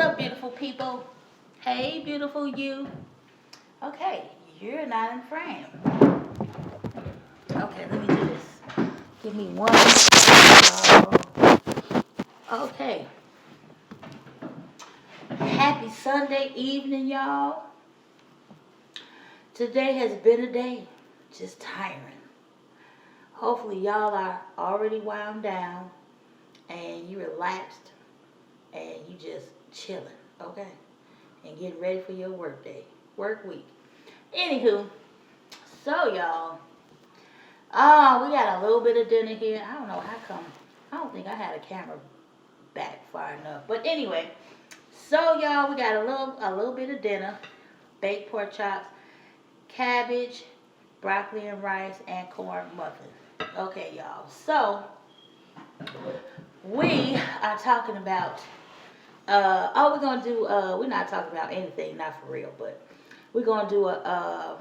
up, beautiful people? Hey, beautiful you. Okay, you're not in frame. Okay, let me do this. Give me one. Okay. Happy Sunday evening, y'all. Today has been a day just tiring. Hopefully, y'all are already wound down and you relaxed and you just chilling, okay? And getting ready for your work day, work week. Anywho, so y'all, we got a little bit of dinner here. I don't know how come. I don't think I had a camera back far enough. But anyway, so y'all, we got a little bit of dinner. Baked pork chops, cabbage, broccoli and rice, and corn muffin. Okay, y'all. So we are talking about we're gonna do we're not talking about anything, not for real, but we're gonna do a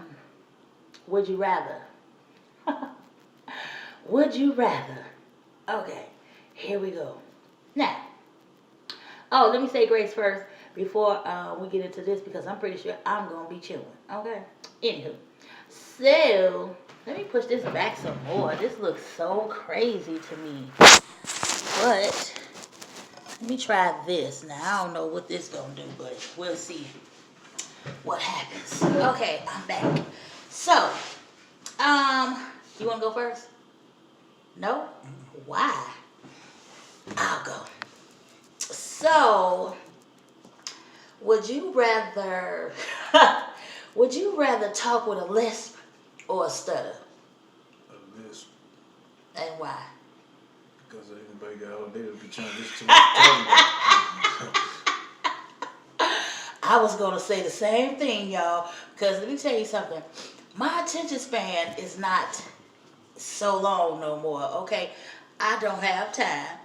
would you rather. Would you rather? Okay, here we go. Now, let me say grace first before we get into this because I'm pretty sure I'm going to be chewing. Okay? Anywho. So, let me push this back some more. This looks so crazy to me. But, let me try this. Now, I don't know what this going to do, but we'll see what happens. Okay, I'm back. So, you want to go first? No? Why? I'll go. So, would you rather talk with a lisp or a stutter? A lisp. And why? Because anybody got all day to be trying to listen to me. I was gonna say the same thing, y'all. Because let me tell you something. My attention span is not so long no more. Okay, I don't have time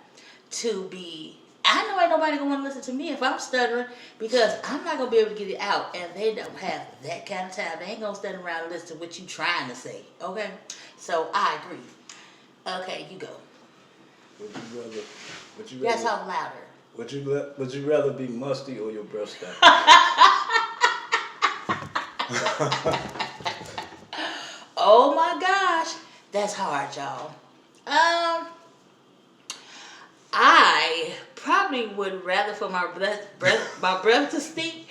to be. I know ain't nobody gonna want to listen to me if I'm stuttering because I'm not gonna be able to get it out, and they don't have that kind of time. They ain't gonna stand around and listen to what you trying to say. Okay, so I agree. Okay, you go. Would you You gotta rather? talk louder. Would you rather be musty or your breath stank? Oh my gosh, that's hard, y'all. I probably would rather for my breath to stink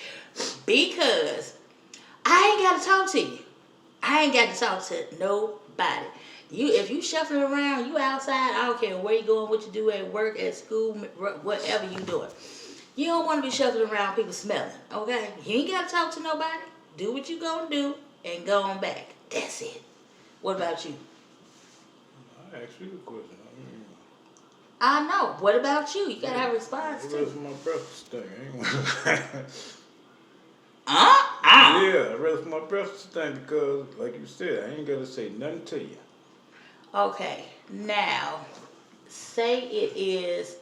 because I ain't got to talk to you. I ain't got to talk to nobody. If you shuffling around, you outside. I don't care where you going, what you do at work, at school, whatever you doing. You don't want to be shuffling around people smelling. Okay, you ain't got to talk to nobody. Do what you gonna do and go on back. That's it. What about you? I asked you a question. I know. What about you? You gotta have a response I'd rather too. my breath stink. Yeah, I'd rather for my breath to stink because, like you said, I ain't gotta say nothing to you. Okay, now say it's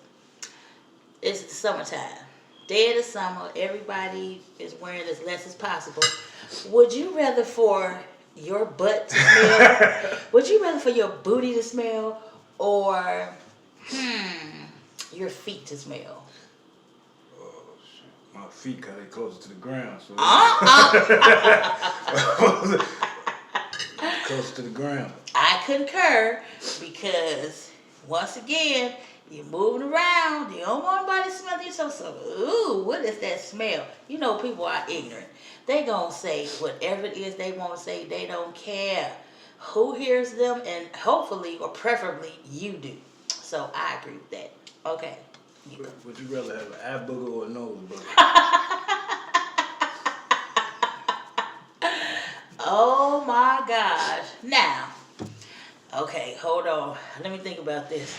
summertime. Dead of summer, everybody is wearing as less as possible. Would you rather for your butt to smell? Would you rather for your booty to smell or your feet to smell? Oh, shit. My feet got it closer to the ground, so close to the ground. I concur because once again, you're moving around. You don't want nobody to smell you. So, ooh, what is that smell? You know, people are ignorant. They gonna say whatever it is they want to say. They don't care who hears them, and hopefully or preferably you do. So I agree with that. Okay. Would you rather have an eye booger or a nose booger? Oh my gosh. Now, okay, hold on. Let me think about this.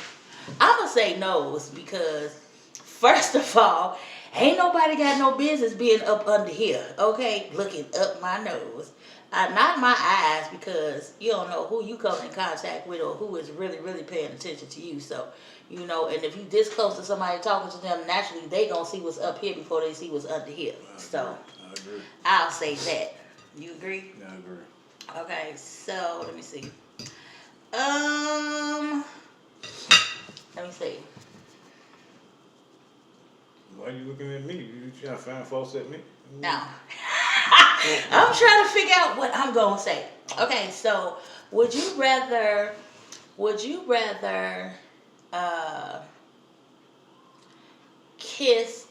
I'm going to say nose because, first of all, ain't nobody got no business being up under here, okay? Looking up my nose. Not my eyes because you don't know who you come in contact with or who is really, really paying attention to you. So, you know, and if you this close to somebody talking to them, naturally they going to see what's up here before they see what's under here. So, I agree. I'll say that. You agree? Yeah, I agree. Okay, so let me see. Let me see. Why you looking at me? You trying to find faults at me? No. I'm trying to figure out what I'm going to say. Okay, so would you rather kiss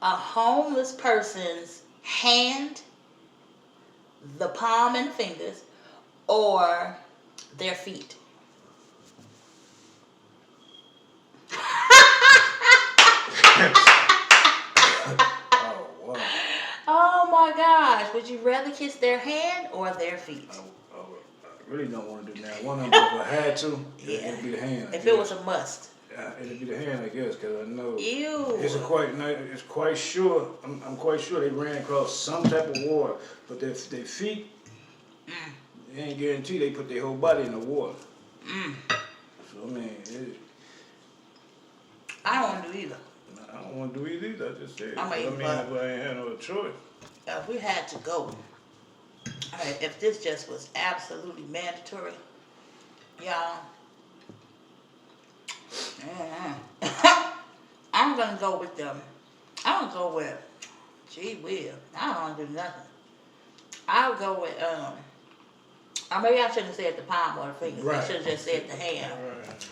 a homeless person's hand, the palm and the fingers, or their feet? Oh, wow. Oh my gosh, would you rather kiss their hand or their feet? I really don't want to do that. One of them, if I had to, it'd be the hand. If it was a must. It'd be the hand, I guess, because I know Ew. it's quite sure. I'm quite sure they ran across some type of water, but their feet, they ain't guaranteed they put their whole body in the water. So I mean, I don't want to do either. I don't want to do either. I just said. I mean, if I ain't had no choice. If we had to go, if this just was absolutely mandatory, y'all, I'm gonna go with them. I'm gonna go with, gee whiz, I don't want to do nothing. I'll go with, maybe I shouldn't have said the palm or the fingers. Right. I should have just said the hand. Right.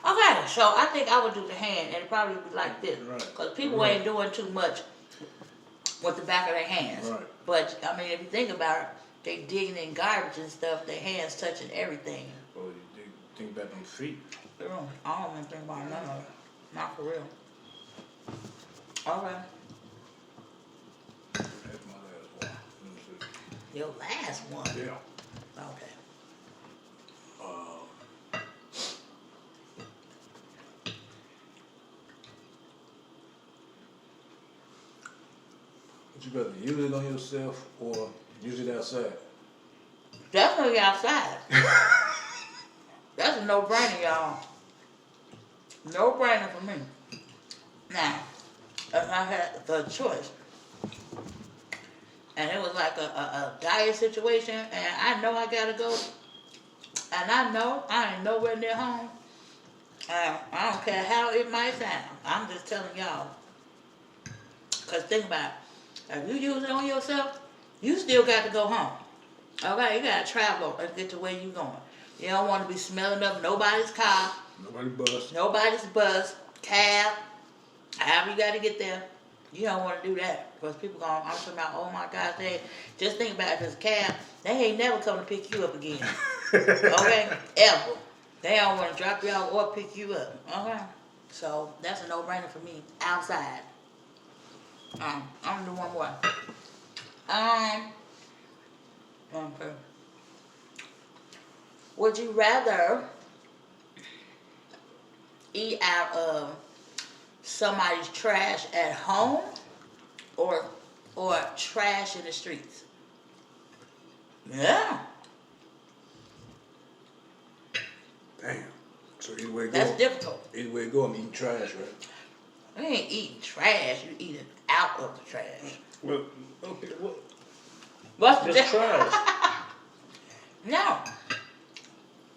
Okay, so I think I would do the hand, and it'd probably be like this. Right. Because people ain't doing too much with the back of their hands. Right. But, I mean, if you think about it, they digging in garbage and stuff, their hands touching everything. Well, you think about them feet. I don't even think about none of it. Not for real. Okay. That's my last one. Let me see. Your last one? Yeah. Okay. Would you rather use it on yourself or use it outside? Definitely outside. That's a no-brainer, y'all. No-brainer for me. Now, if I had the choice, and it was like a dire situation, and I know I gotta go, and I know I ain't nowhere near home, I don't care how it might sound. I'm just telling y'all. Because think about it. If you use it on yourself, you still got to go home. Okay, you got to travel and get to where you going. You don't want to be smelling up nobody's car. Nobody's bus, cab, however you got to get there. You don't want to do that. Because people going, I'm talking about, oh my God, just think about it, this cab, they ain't never come to pick you up again. Okay? Ever. They don't want to drop you off or pick you up. Okay? So, that's a no-brainer for me. Outside. I'm gonna do one more. Okay. Would you rather eat out of somebody's trash at home or trash in the streets? Yeah. Damn. So either way it go. That's difficult. Either way it go, I'm eating trash, right? You ain't eating trash, you eating out of the trash. Well, okay, what? What's the Just difference? trash. No.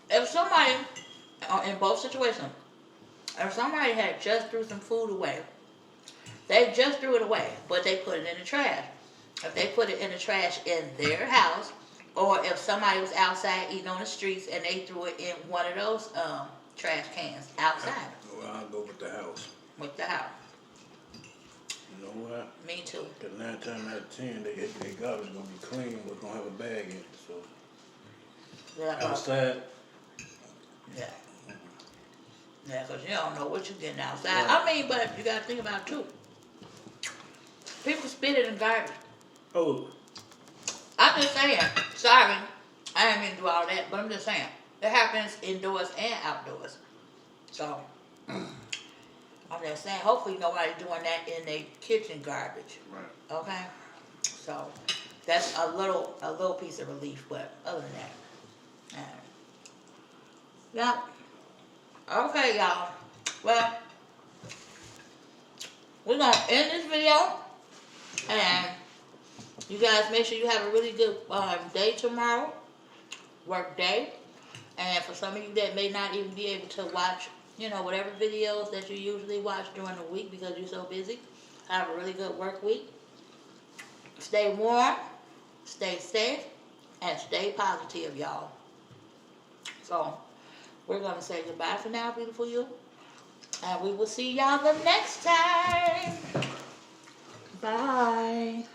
If somebody, in both situations, if somebody had just threw some food away, they just threw it away, but they put it in the trash. If they put it in the trash in their house, or if somebody was outside eating on the streets and they threw it in one of those trash cans outside. Well, I'll go with the house. With the house. You know what? Me too. Because 9 times out of 10, they garbage going to be clean, but going to have a bag in it. So, Yeah, outside. Yeah. Yeah, because you don't know what you're getting outside. Right. I mean, but you got to think about it too. People spit it in garbage. Oh. I'm just saying, sorry, I didn't mean to do all that, but I'm just saying, it happens indoors and outdoors. So, I'm just saying, hopefully nobody's doing that in their kitchen garbage. Right. Okay? So, that's a little piece of relief, but other than that, yeah. Okay, y'all. Well, we're going to end this video, and you guys make sure you have a really good day tomorrow, work day. And for some of you that may not even be able to watch, whatever videos that you usually watch during the week because you're so busy, Have a really good work week. Stay warm, stay safe, and stay positive, y'all. So, we're going to say goodbye for now, beautiful you. And we will see y'all the next time. Bye.